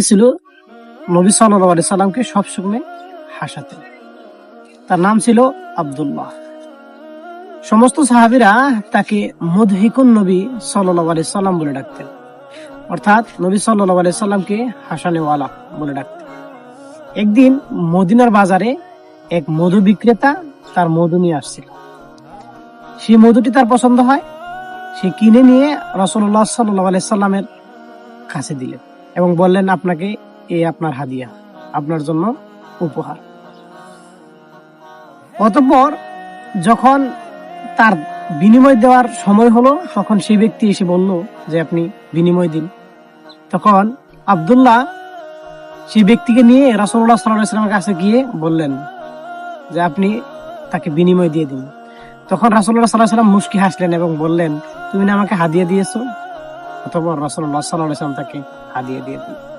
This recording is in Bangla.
ছিল নবী সাল্লাল্লাহু আলাইহি সাল্লামকে সবসময় হাসাতেন। তার নাম ছিল আব্দুল্লাহ। সমস্ত সাহাবীরা তাকে মুদহিকুন নবী সাল্লাল্লাহু আলাইহি সাল্লাম বলে ডাকতেন, অর্থাৎ নবী সাল্লাল্লাহু আলাইহি সাল্লামকে হাসানেওয়ালা বলে ডাকতেন। একদিন মদিনার বাজারে এক মধু বিক্রেতা তার মধু নিয়ে আসছিল। সেই মধুটি তার পছন্দ হয়, সে কিনে নিয়ে রাসূলুল্লাহ সাল্লাল্লাহু আলাইহি সাল্লামের কাছে দিলেন এবং বললেন, আপনাকে আপনার হাদিয়া, আপনার জন্য উপহার। অতঃপর যখন তার বিনিময় দেওয়ার সময় হলো, তখন সেই ব্যক্তি এসে বলল যে আপনি বিনিময় দিন। তখন আব্দুল্লাহ সেই ব্যক্তিকে নিয়ে রাসূলুল্লাহ সাল্লাল্লাহু আলাইহি ওয়াসাল্লামের কাছে গিয়ে বললেন যে আপনি তাকে বিনিময় দিয়ে দিন। তখন রাসূলুল্লাহ সাল্লাল্লাহু আলাইহি ওয়াসাল্লাম মুস্কি হাসলেন এবং বললেন, তুমি না আমাকে হাদিয়া দিয়েছো? অতঃপর রাসূলুল্লাহ সাল্লাল্লাহু আলাইহি ওয়াসাল্লাম তাকে হাদিয়া দিয়ে দিলেন।